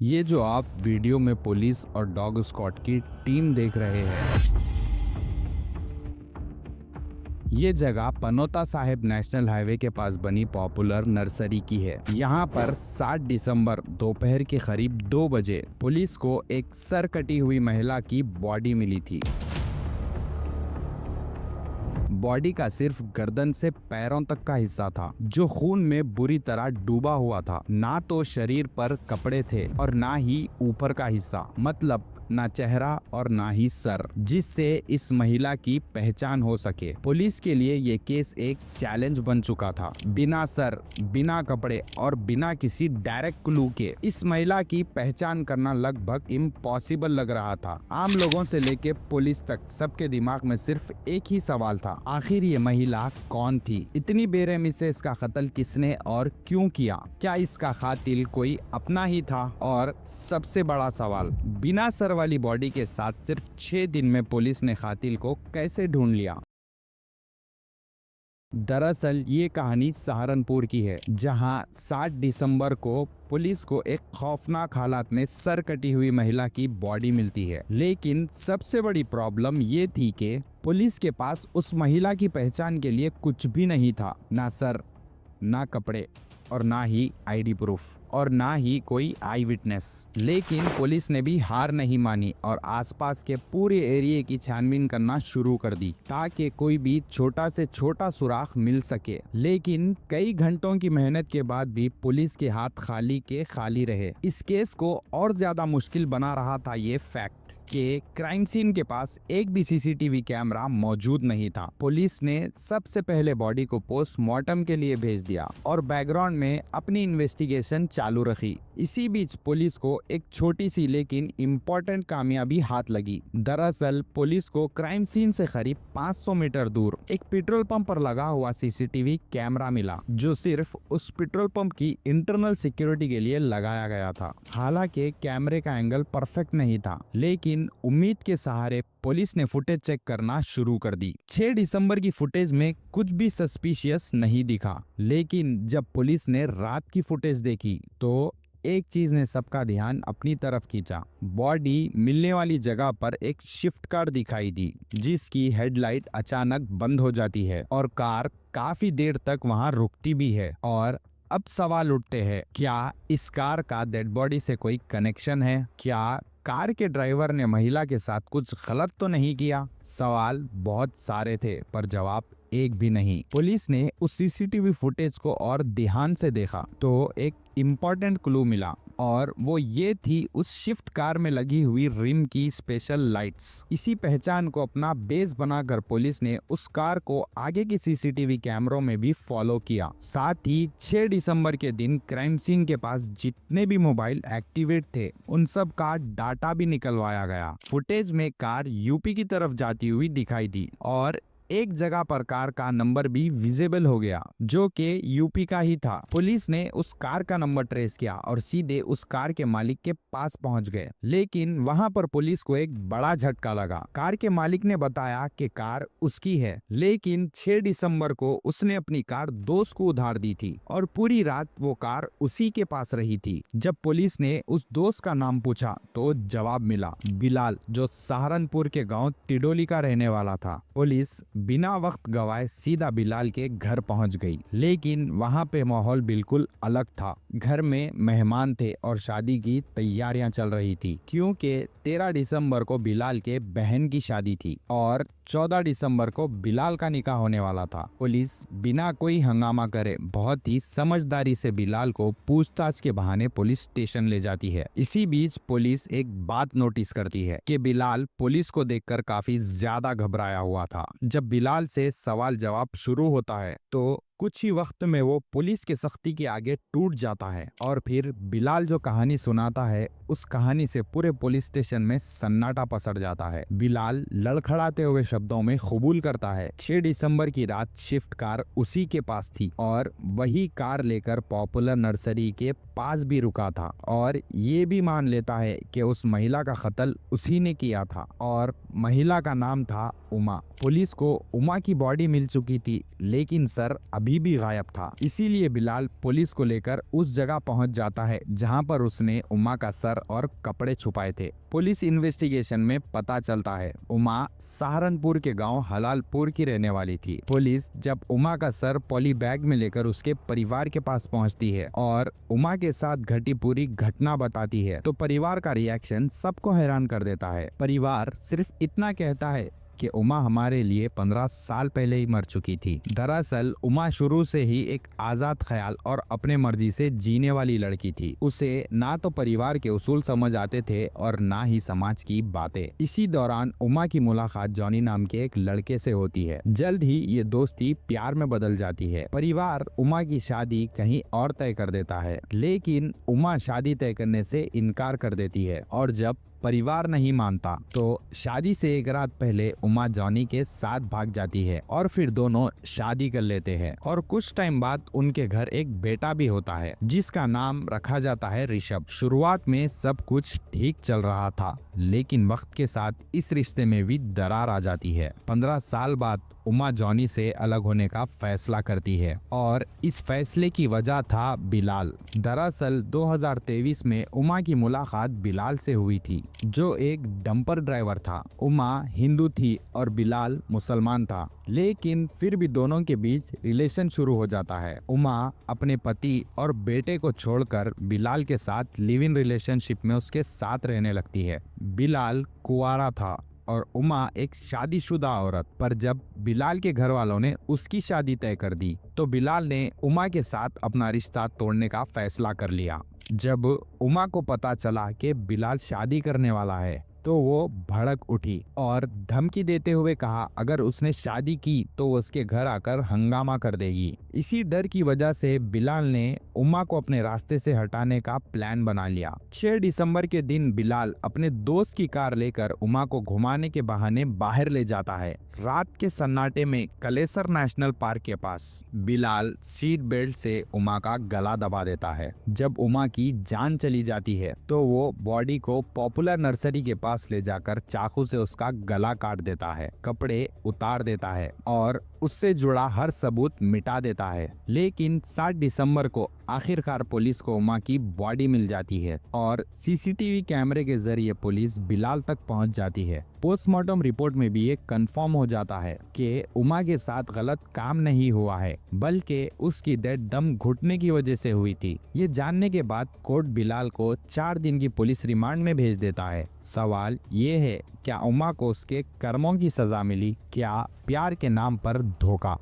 ये जो आप वीडियो में पुलिस और डॉग स्क्वाड की टीम देख रहे हैं, ये जगह पनोता साहिब नेशनल हाईवे के पास बनी पॉपुलर नर्सरी की है। यहाँ पर 7 दिसंबर दोपहर के करीब 2 बजे पुलिस को एक सर कटी हुई महिला की बॉडी मिली थी। बॉडी का सिर्फ गर्दन से पैरों तक का हिस्सा था जो खून में बुरी तरह डूबा हुआ था। ना तो शरीर पर कपड़े थे और ना ही ऊपर का हिस्सा, मतलब ना चेहरा और ना ही सर, जिससे इस महिला की पहचान हो सके। पुलिस के लिए ये केस एक चैलेंज बन चुका था। बिना सर, बिना कपड़े और बिना किसी डायरेक्ट क्लू के इस महिला की पहचान करना लगभग इम्पॉसिबल लग रहा था। आम लोगों से लेके पुलिस तक सबके दिमाग में सिर्फ एक ही सवाल था, आखिर ये महिला कौन थी? इतनी बेरहमी से इसका कत्ल किसने और क्यों किया? क्या इसका कातिल कोई अपना ही था? और सबसे बड़ा सवाल, बिना सर वाली बॉडी के साथ सिर्फ 6 दिन में पुलिस ने कातिल को कैसे ढूंढ लिया? दरअसल ये कहानी सहारनपुर की है, जहां 7 दिसंबर को पुलिस को एक खौफनाक हालात में सर कटी हुई महिला की बॉडी मिलती है। लेकिन सबसे बड़ी प्रॉब्लम ये थी कि पुलिस के पास उस महिला की पहचान के लिए कुछ भी नहीं था। ना सर, ना कपड़े और ना ही आईडी प्रूफ और ना ही कोई आई विटनेस। लेकिन पुलिस ने भी हार नहीं मानी और आसपास के पूरे एरिया की छानबीन करना शुरू कर दी ताकि कोई भी छोटा से छोटा सुराग मिल सके। लेकिन कई घंटों की मेहनत के बाद भी पुलिस के हाथ खाली के खाली रहे। इस केस को और ज्यादा मुश्किल बना रहा था ये फैक्ट कि क्राइम सीन के पास एक भी सीसीटीवी कैमरा मौजूद नहीं था। पुलिस ने सबसे पहले बॉडी को पोस्टमार्टम के लिए भेज दिया और बैकग्राउंड में अपनी इन्वेस्टिगेशन चालू रखी। इसी बीच पुलिस को एक छोटी सी लेकिन इम्पोर्टेंट कामयाबी हाथ लगी। दरअसल पुलिस को क्राइम सीन से करीब 500 मीटर दूर एक पेट्रोल पंप पर लगा हुआ सीसीटीवी कैमरा मिला, जो सिर्फ उस पेट्रोल पंप की इंटरनल सिक्योरिटी के लिए लगाया गया था। हालांकि कैमरे का एंगल परफेक्ट नहीं था, लेकिन उम्मीद के सहारे पुलिस ने फुटेज चेक करना शुरू कर दी। 6 दिसंबर की फुटेज में कुछ भी सस्पिशियस नहीं दिखा, लेकिन जब पुलिस ने रात की फुटेज देखी तो एक चीज ने सबका ध्यान अपनी तरफ खींचा। बॉडी मिलने वाली जगह पर एक शिफ्ट कार दिखाई दी, जिसकी हेडलाइट अचानक बंद हो जाती है और कार काफी देर तक वहां रुकती भी है। और अब सवाल उठते हैं, क्या इस कार का डेड बॉडी से कोई कनेक्शन है? क्या कार के ड्राइवर ने महिला के साथ कुछ गलत तो नहीं किया? सवाल बहुत सारे थे पर जवाब एक भी नहीं। पुलिस ने उस सीसीटीवी फुटेज को और ध्यान से देखा तो एक इम्पोर्टेंट क्लू मिला, और वो ये थी उस शिफ्ट कार में लगी हुई रिम की स्पेशल लाइट्स। इसी पहचान को अपना बेस बनाकर पुलिस ने उस कार को आगे के सीसीटीवी कैमरों में भी फॉलो किया। साथ ही 6 दिसंबर के दिन क्राइम सीन के पास जितने भी मोबाइल एक्टिवेट थे उन सब का डाटा भी निकलवाया गया। फुटेज में कार यूपी की तरफ जाती हुई दिखाई दी और एक जगह पर कार का नंबर भी विजिबल हो गया, जो कि यूपी का ही था। पुलिस ने उस कार का नंबर ट्रेस किया और सीधे उस कार के मालिक के पास पहुंच गए। लेकिन वहां पर पुलिस को एक बड़ा झटका लगा। कार के मालिक ने बताया कि कार उसकी है, लेकिन 6 दिसंबर को उसने अपनी कार दोस्त को उधार दी थी और पूरी रात वो कार उसी के पास रही थी। जब पुलिस ने उस दोस्त का नाम पूछा तो जवाब मिला, बिलाल, जो सहारनपुर के गाँव तिडोली का रहने वाला था। पुलिस बिना वक्त गवाए सीधा बिलाल के घर पहुंच गई, लेकिन वहां पे माहौल बिल्कुल अलग था। घर में मेहमान थे और शादी की तैयारियां चल रही थी, क्योंकि 13 दिसंबर को बिलाल के बहन की शादी थी और 14 दिसंबर को बिलाल का निकाह होने वाला था। पुलिस बिना कोई हंगामा करे बहुत ही समझदारी से बिलाल को पूछताछ के बहाने पुलिस स्टेशन ले जाती है। इसी बीच पुलिस एक बात नोटिस करती है कि बिलाल पुलिस को देखकर काफी ज्यादा घबराया हुआ था। जब बिलाल से सवाल जवाब शुरू होता है तो कुछ ही वक्त में वो पुलिस के सख्ती के आगे टूट जाता है और फिर बिलाल जो कहानी सुनाता है उस कहानी से पूरे पुलिस स्टेशन में सन्नाटा पसर जाता है। बिलाल लड़खड़ाते हुए शब्दों में कबूल करता है 6 दिसंबर की रात शिफ्ट कार उसी के पास थी और वही कार लेकर पॉपुलर नर्सरी के पास भी रुका था, और ये भी मान लेता है कि उस महिला का कत्ल उसी ने किया था और महिला का नाम था उमा। पुलिस को उमा की बॉडी मिल चुकी थी, लेकिन सर अभी अभी भी गायब था। इसीलिए बिलाल पुलिस को लेकर उस जगह पहुंच जाता है जहां पर उसने उमा का सर और कपड़े छुपाए थे। पुलिस इन्वेस्टिगेशन में पता चलता है उमा सहारनपुर के गांव हलालपुर की रहने वाली थी। पुलिस जब उमा का सर पॉली बैग में लेकर उसके परिवार के पास पहुंचती है और उमा के साथ घटी पूरी घटना बताती है तो परिवार का रिएक्शन सबको हैरान कर देता है। परिवार सिर्फ इतना कहता है कि उमा हमारे लिए 15 साल पहले ही मर चुकी थी। दरअसल उमा शुरू से ही एक आजाद ख्याल और अपने मर्जी से जीने वाली लड़की थी। उसे ना तो परिवार के उसूल समझ आते थे और ना ही समाज की बातें। इसी दौरान उमा की मुलाकात जॉनी नाम के एक लड़के से होती है। जल्द ही ये दोस्ती प्यार में बदल जाती है। परिवार उमा की शादी कहीं और तय कर देता है, लेकिन उमा शादी तय करने से इनकार कर देती है और जब परिवार नहीं मानता तो शादी से एक रात पहले उमा जॉनी के साथ भाग जाती है और फिर दोनों शादी कर लेते हैं और कुछ टाइम बाद उनके घर एक बेटा भी होता है जिसका नाम रखा जाता है ऋषभ। शुरुआत में सब कुछ ठीक चल रहा था, लेकिन वक्त के साथ इस रिश्ते में भी दरार आ जाती है। 15 साल बाद उमा जॉनी से अलग होने का फैसला करती है और इस फैसले की वजह था बिलाल। दरअसल 2023 में उमा की मुलाकात बिलाल से हुई थी जो एक डंपर ड्राइवर था। उमा हिंदू थी और बिलाल मुसलमान था, लेकिन फिर भी दोनों के बीच रिलेशन शुरू हो जाता है। उमा अपने पति और बेटे को छोड़कर बिलाल के साथ लिव इन रिलेशनशिप में उसके साथ रहने लगती है। बिलाल कुंवारा था और उमा एक शादीशुदा औरत। पर जब बिलाल के घर वालों ने उसकी शादी तय कर दी तो बिलाल ने उमा के साथ अपना रिश्ता तोड़ने का फैसला कर लिया। जब उमा को पता चला कि बिलाल शादी करने वाला है तो वो भड़क उठी और धमकी देते हुए कहा अगर उसने शादी की तो वो उसके घर आकर हंगामा कर देगी। इसी डर की वजह से बिलाल ने उमा को अपने रास्ते से हटाने का प्लान बना लिया। 6 दिसंबर के दिन बिलाल अपने दोस्त की कार लेकर उमा को घुमाने के बहाने बाहर ले जाता है। रात के सन्नाटे में कलेसर नेशनल पार्क के पास बिलाल सीट बेल्ट से उमा का गला दबा देता है। जब उमा की जान चली जाती है तो वो बॉडी को पॉपुलर नर्सरी के पास ले जाकर चाकू से उसका गला काट देता है, कपड़े उतार देता है और उससे जुड़ा हर सबूत मिटा देता है। लेकिन 7 दिसंबर को आखिरकार पुलिस को उमा की बॉडी मिल जाती है और सीसीटीवी कैमरे के जरिए पुलिस बिलाल तक पहुंच जाती है। पोस्टमार्टम रिपोर्ट में भी ये कंफर्म हो जाता है कि उमा के साथ गलत काम नहीं हुआ है, बल्कि उसकी डेथ दम घुटने की वजह से हुई थी। ये जानने के बाद कोर्ट बिलाल को 4 दिन की पुलिस रिमांड में भेज देता है। सवाल ये है, क्या उमा को उसके कर्मों की सजा मिली? क्या प्यार के नाम पर धोखा?